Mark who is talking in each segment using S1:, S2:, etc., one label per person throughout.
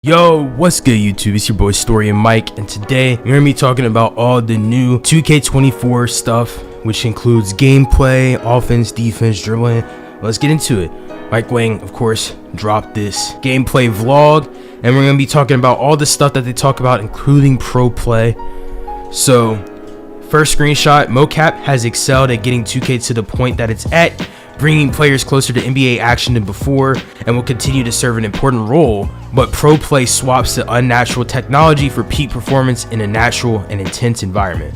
S1: Yo, what's good YouTube? It's your boy Story and Mike, and today we're gonna be talking about all the new 2K24 stuff, which includes gameplay, offense, defense, dribbling. Let's get into it. Mike Wang, of course, dropped this gameplay vlog, and we're gonna be talking about all the stuff that they talk about, including pro play. So, first screenshot: mocap has excelled at getting 2K to the point that it's at, bringing players closer to NBA action than before, and will continue to serve an important role, but pro play swaps the unnatural technology for peak performance in a natural and intense environment.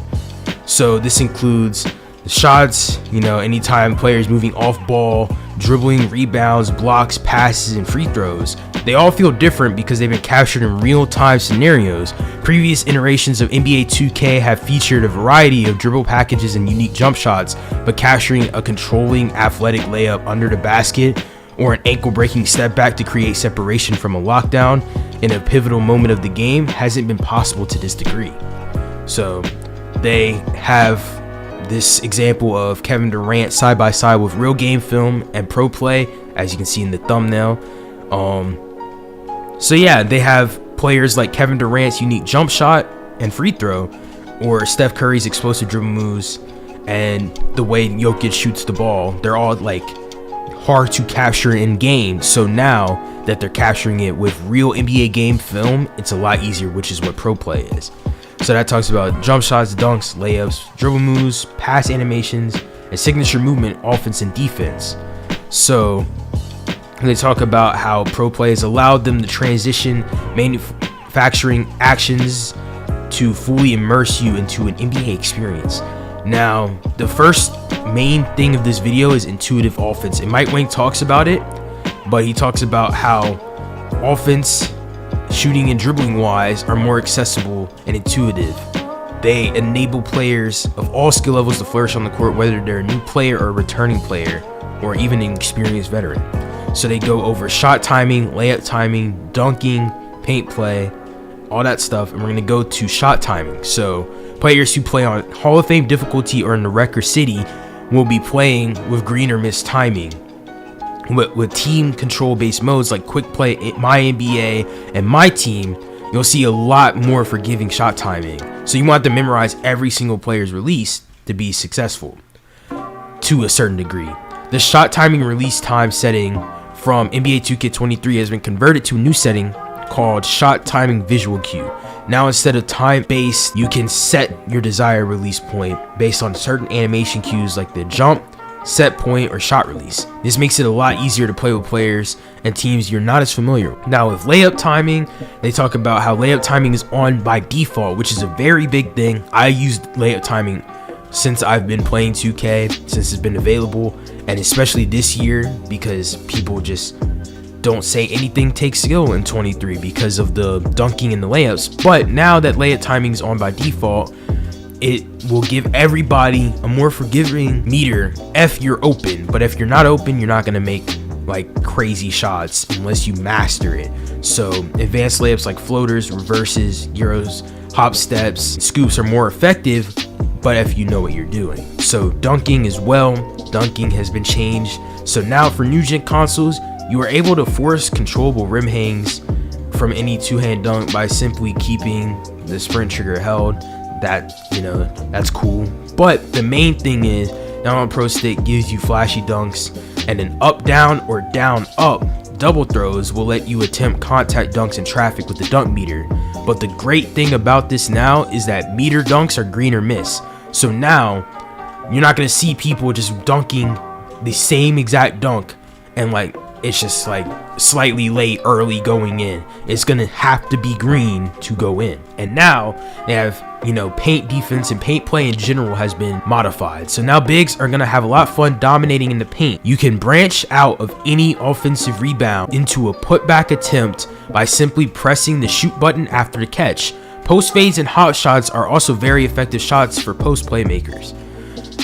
S1: So this includes the shots, anytime players moving off ball, dribbling, rebounds, blocks, passes, and free throws. They all feel different because they've been captured in real-time scenarios. Previous iterations of NBA 2K have featured a variety of dribble packages and unique jump shots, but capturing a controlling athletic layup under the basket or an ankle-breaking step back to create separation from a lockdown in a pivotal moment of the game hasn't been possible to this degree. So they have this example of Kevin Durant side by side with real game film and pro play, as you can see in the thumbnail. So yeah, they have players like Kevin Durant's unique jump shot and free throw, or Steph Curry's explosive dribble moves, and the way Jokic shoots the ball. They're all like hard to capture in game. So now that they're capturing it with real NBA game film, it's a lot easier, which is what pro play is. So that talks about jump shots, dunks, layups, dribble moves, pass animations, and signature movement, offense and defense. So they talk about how pro play has allowed them to transition manufacturing actions to fully immerse you into an NBA experience. Now, the first main thing of this video is intuitive offense, and Mike Wang talks about it, but he talks about how offense, shooting and dribbling wise, are more accessible and intuitive. They enable players of all skill levels to flourish on the court, whether they're a new player or a returning player, or even an experienced veteran. So they go over shot timing, layup timing, dunking, paint play, all that stuff, and we're going to go to shot timing. So players who play on Hall of Fame difficulty or in the record city will be playing with green or miss timing. With team control based modes like quick play, my NBA, and my team, you'll see a lot more forgiving shot timing. So you want to memorize every single player's release to be successful to a certain degree. The shot timing release time setting from NBA 2K23 has been converted to a new setting called shot timing visual cue. Now instead of time based, you can set your desired release point based on certain animation cues like the jump, set point, or shot release. This makes it a lot easier to play with players and teams you're not as familiar with. Now with layup timing, they talk about how layup timing is on by default, which is a very big thing. I used layup timing since I've been playing 2K, since it's been available, and especially this year because people just don't say anything takes skill in 23 because of the dunking and the layups. But now that layup timing is on by default, it will give everybody a more forgiving meter if you're open. But if you're not open, you're not going to make like crazy shots unless you master it. So advanced layups like floaters, reverses, euros, hop steps, scoops are more effective, but if you know what you're doing. So dunking as well, dunking has been changed. So now for new gen consoles, you are able to force controllable rim hangs from any two-hand dunk by simply keeping the sprint trigger held. That's cool. But the main thing is, down on pro stick gives you flashy dunks, and an up down or down up double throws will let you attempt contact dunks in traffic with the dunk meter. But the great thing about this now is that meter dunks are green or miss. So now you're not gonna see people just dunking the same exact dunk and like it's just like slightly late early going in. It's gonna have to be green to go in. And now they have paint defense, and paint play in general has been modified. So now bigs are gonna have a lot of fun dominating in the paint. You can branch out of any offensive rebound into a putback attempt by simply pressing the shoot button after the catch. Post fades and hot shots are also very effective shots for post playmakers.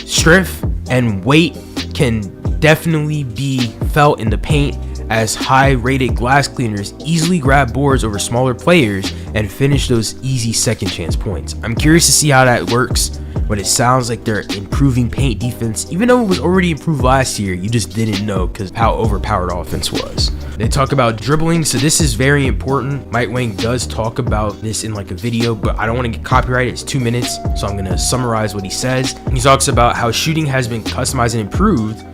S1: Strength and weight can definitely be felt in the paint, as high rated glass cleaners easily grab boards over smaller players and finish those easy second chance points. I'm curious to see how that works, but it sounds like they're improving paint defense, even though it was already improved last year. You just didn't know because how overpowered offense was. They talk about dribbling, so this is very important. Mike Wang does talk about this in like a video, but I don't want to get copyrighted. It's 2 minutes, so I'm gonna summarize what he says. He talks about how shooting has been customized and improved,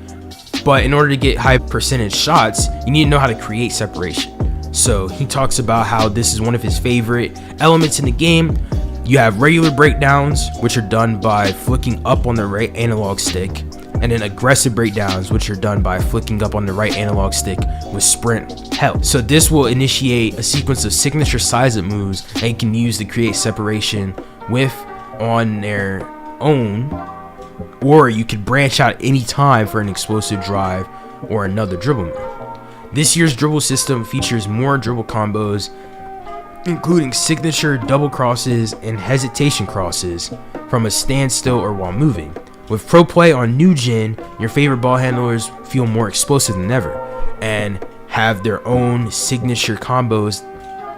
S1: but in order to get high percentage shots, you need to know how to create separation. So he talks about how this is one of his favorite elements in the game. You have regular breakdowns, which are done by flicking up on the right analog stick, and then aggressive breakdowns, which are done by flicking up on the right analog stick with sprint held. So this will initiate a sequence of signature size-up moves that you can use to create separation with on their own, or you could branch out any time for an explosive drive or another dribble move. This year's dribble system features more dribble combos, including signature double crosses and hesitation crosses from a standstill or while moving. With Proplay on new gen, your favorite ball handlers feel more explosive than ever and have their own signature combos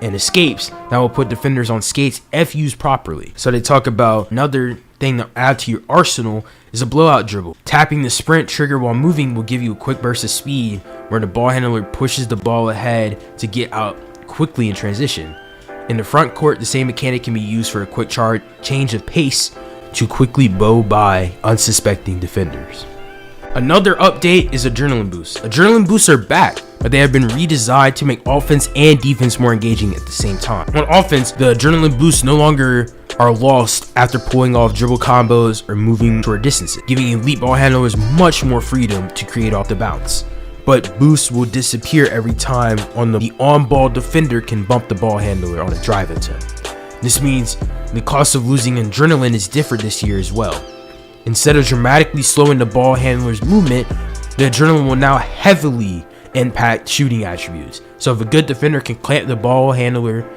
S1: and escapes that will put defenders on skates if used properly. So they talk about another thing to add to your arsenal is a blowout dribble. Tapping the sprint trigger while moving will give you a quick burst of speed where the ball handler pushes the ball ahead to get out quickly in transition. In the front court, the same mechanic can be used for a quick change of pace to quickly bow by unsuspecting defenders. Another update is adrenaline boosts. Adrenaline boosts are back, but they have been redesigned to make offense and defense more engaging at the same time. On offense, the adrenaline boosts no longer are lost after pulling off dribble combos or moving short distances, giving elite ball handlers much more freedom to create off the bounce. But boosts will disappear every time the on-ball defender can bump the ball handler on a drive attempt. This means the cost of losing adrenaline is different this year as well. Instead of dramatically slowing the ball handler's movement, the adrenaline will now heavily impact shooting attributes. So if a good defender can clamp the ball handler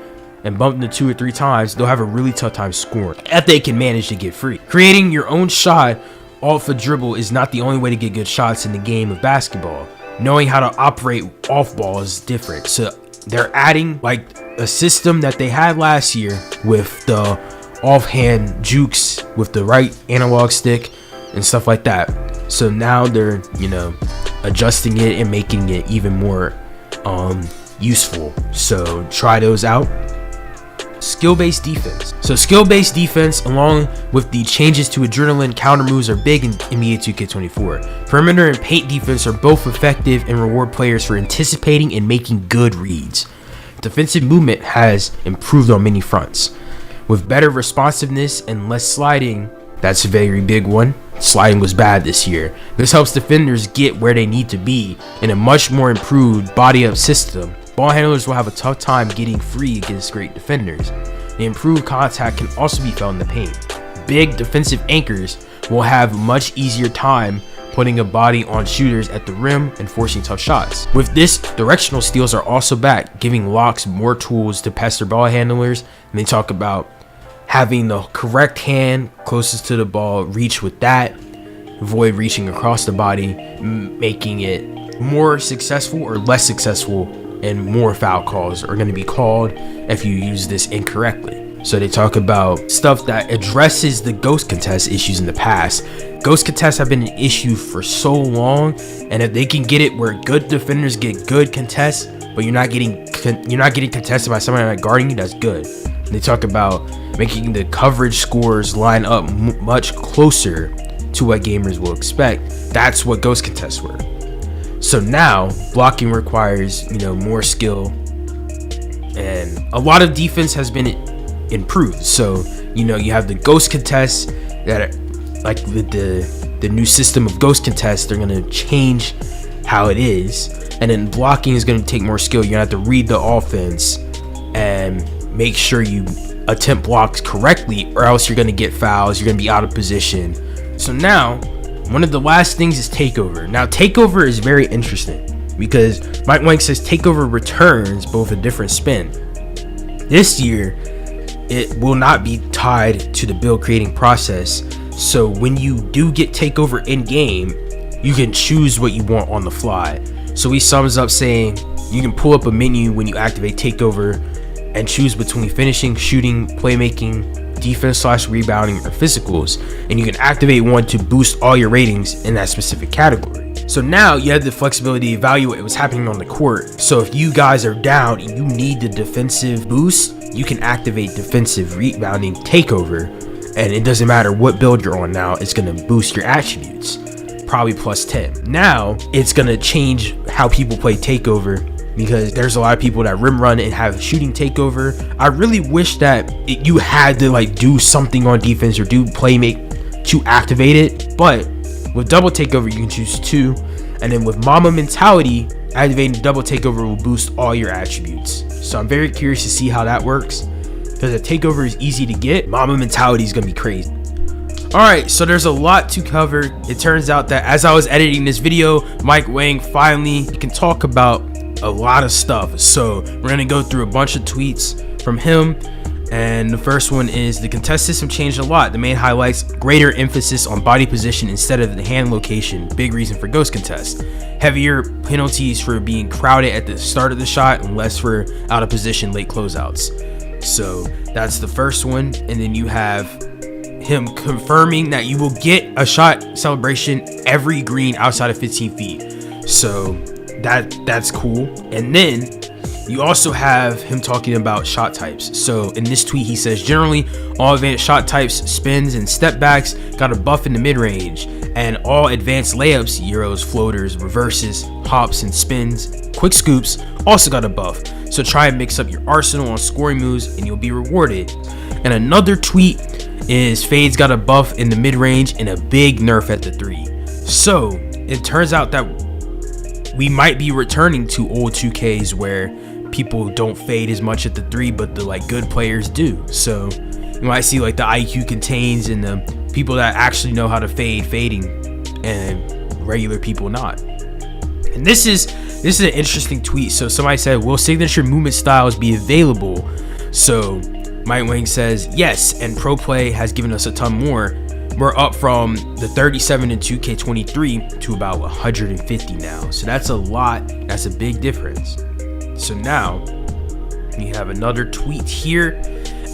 S1: and bump them 2 or 3 times, they'll have a really tough time scoring if they can manage to get free. Creating your own shot off a dribble is not the only way to get good shots in the game of basketball. Knowing how to operate off ball is different. So they're adding like a system that they had last year with the offhand jukes with the right analog stick and stuff like that. So now they're, adjusting it and making it even more useful. So try those out. Skill-based defense. So skill-based defense along with the changes to adrenaline counter moves are big in NBA2K24. Perimeter and paint defense are both effective and reward players for anticipating and making good reads. Defensive movement has improved on many fronts. With better responsiveness and less sliding, that's a very big one. Sliding was bad this year. This helps defenders get where they need to be in a much more improved body-up system. Ball handlers will have a tough time getting free against great defenders. The improved contact can also be felt in the paint. Big defensive anchors will have much easier time putting a body on shooters at the rim and forcing tough shots. With this, directional steals are also back, giving locks more tools to pester ball handlers. And they talk about having the correct hand closest to the ball, reach with that, avoid reaching across the body, making it more successful or less successful, and more foul calls are going to be called if you use this incorrectly. So they talk about stuff that addresses the ghost contest issues in the past. Ghost contests have been an issue for so long, and if they can get it where good defenders get good contests, but you're not getting contested by someone like guarding you, that's good. And they talk about making the coverage scores line up much closer to what gamers will expect. That's what ghost contests were. So now blocking requires, more skill, and a lot of defense has been improved. So, you have the ghost contests that are, like with the new system of ghost contests, they're going to change how it is. And then blocking is going to take more skill. You're going to have to read the offense and make sure you attempt blocks correctly, or else you're going to get fouls. You're going to be out of position. So now, one of the last things is Takeover. Now, Takeover is very interesting because Mike Wang says Takeover returns both a different spin. This year, it will not be tied to the build creating process. So when you do get Takeover in game, you can choose what you want on the fly. So he sums up saying you can pull up a menu when you activate Takeover and choose between finishing, shooting, playmaking, defense / rebounding, or physicals, and you can activate one to boost all your ratings in that specific category. So now you have the flexibility to evaluate what's happening on the court. So if you guys are down and you need the defensive boost, you can activate defensive rebounding takeover, and it doesn't matter what build you're on now, it's going to boost your attributes, probably plus 10. Now it's going to change how people play takeover, because there's a lot of people that rim run and have shooting takeover. I really wish that you had to like do something on defense or do play make to activate it, but with double takeover you can choose 2, and then with mama mentality, activating double takeover will boost all your attributes. So I'm very curious to see how that works, because a takeover is easy to get, mama mentality is gonna be crazy. Alright, so there's a lot to cover. It turns out that as I was editing this video, Mike Wang finally can talk about a lot of stuff. So we're gonna go through a bunch of tweets from him, and the first one is: the contest system changed a lot. The main highlights greater emphasis on body position instead of the hand location, big reason for ghost contest. Heavier penalties for being crowded at the start of the shot and less for out of position late closeouts. So that's the first one. And then you have him confirming that you will get a shot celebration every green outside of 15 feet. So that's cool. And then you also have him talking about shot types. So in this tweet he says, generally all advanced shot types, spins and step backs got a buff in the mid-range, and all advanced layups, euros, floaters, reverses, hops and spins, quick scoops also got a buff. So try and mix up your arsenal on scoring moves and you'll be rewarded. And another tweet is fades got a buff in the mid-range and a big nerf at the 3. So it turns out that we might be returning to old 2Ks where people don't fade as much at the 3, but the like good players do. So you might see like the IQ contains and the people that actually know how to fading, and regular people not. And this is an interesting tweet. So somebody said, will signature movement styles be available? So Mike Wang says yes, and Proplay has given us a ton more. We're up from the 37 in 2K23 to about 150 now. So that's a lot. That's a big difference. So now we have another tweet here,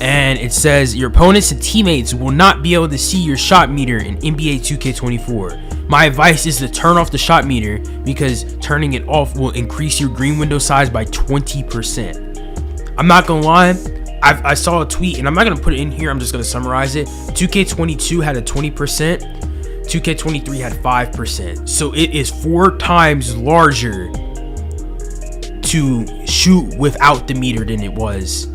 S1: and it says your opponents and teammates will not be able to see your shot meter in NBA 2K24. My advice is to turn off the shot meter, because turning it off will increase your green window size by 20%. I'm not gonna lie, I saw a tweet, and I'm not gonna put it in here, I'm just gonna summarize it. 2K22 had a 20%, 2K23 had 5%. So it is 4 times larger to shoot without the meter than it was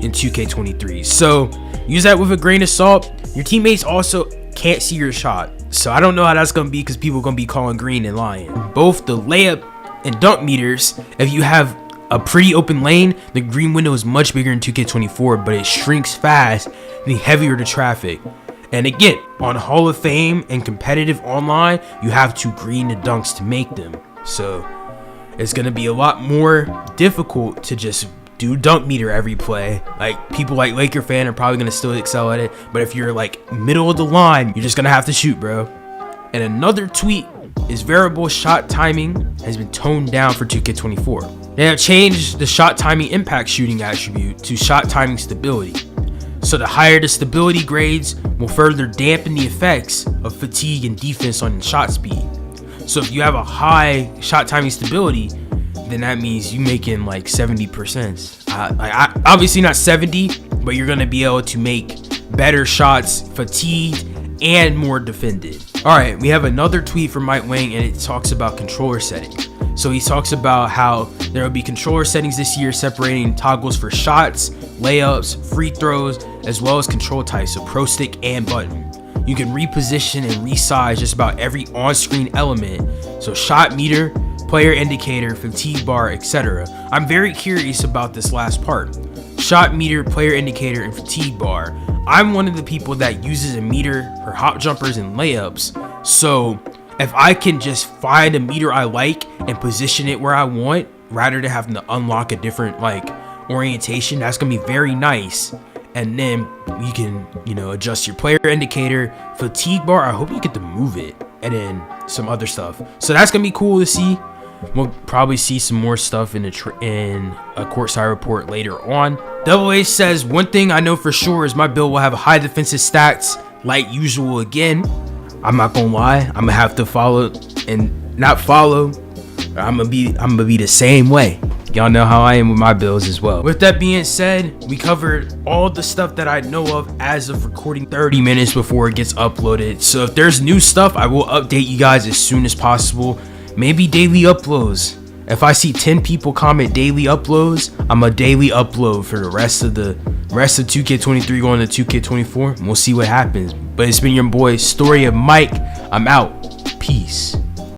S1: in 2K23. So use that with a grain of salt. Your teammates also can't see your shot, so I don't know how that's gonna be, because people are gonna be calling green and lying. Both the layup and dunk meters, if you have a pretty open lane, the green window is much bigger in 2K24, but it shrinks fast the heavier the traffic. And again, on Hall of Fame and competitive online, you have to green the dunks to make them. So it's gonna be a lot more difficult to just do dunk meter every play. Like, people like Laker fan are probably gonna still excel at it, but if you're like middle of the line, you're just gonna have to shoot, bro. And another tweet is variable shot timing has been toned down for 2K24. They have changed the shot timing impact shooting attribute to shot timing stability. So the higher the stability grades will further dampen the effects of fatigue and defense on shot speed. So if you have a high shot timing stability, then that means you making like 70%. Obviously not 70, but you're gonna be able to make better shots, fatigued and more defended. All right, we have another tweet from Mike Wang, and it talks about controller settings. So he talks about how there will be controller settings this year separating toggles for shots, layups, free throws, as well as control types, so pro stick and button. You can reposition and resize just about every on-screen element, so shot meter, player indicator, fatigue bar, etc. I'm very curious about this last part. Shot meter, player indicator, and fatigue bar. I'm one of the people that uses a meter for hop jumpers and layups, so if I can just find a meter I like and position it where I want, rather than having to unlock a different like orientation, that's gonna be very nice. And then you can, adjust your player indicator, fatigue bar. I hope you get to move it, and then some other stuff. So that's gonna be cool to see. We'll probably see some more stuff in a courtside report later on. Double H says, one thing I know for sure is my build will have high defensive stats like usual again. I'm not gonna lie, I'm gonna have to follow and not follow. I'm gonna be the same way. Y'all know how I am with my builds as well. With that being said, we covered all the stuff that I know of as of recording 30 minutes before it gets uploaded. So if there's new stuff, I will update you guys as soon as possible. Maybe daily uploads. If I see 10 people comment daily uploads, I'm a daily upload for the rest of 2K23 going to 2K24. And we'll see what happens. But it's been your boy, Story of Mike. I'm out. Peace.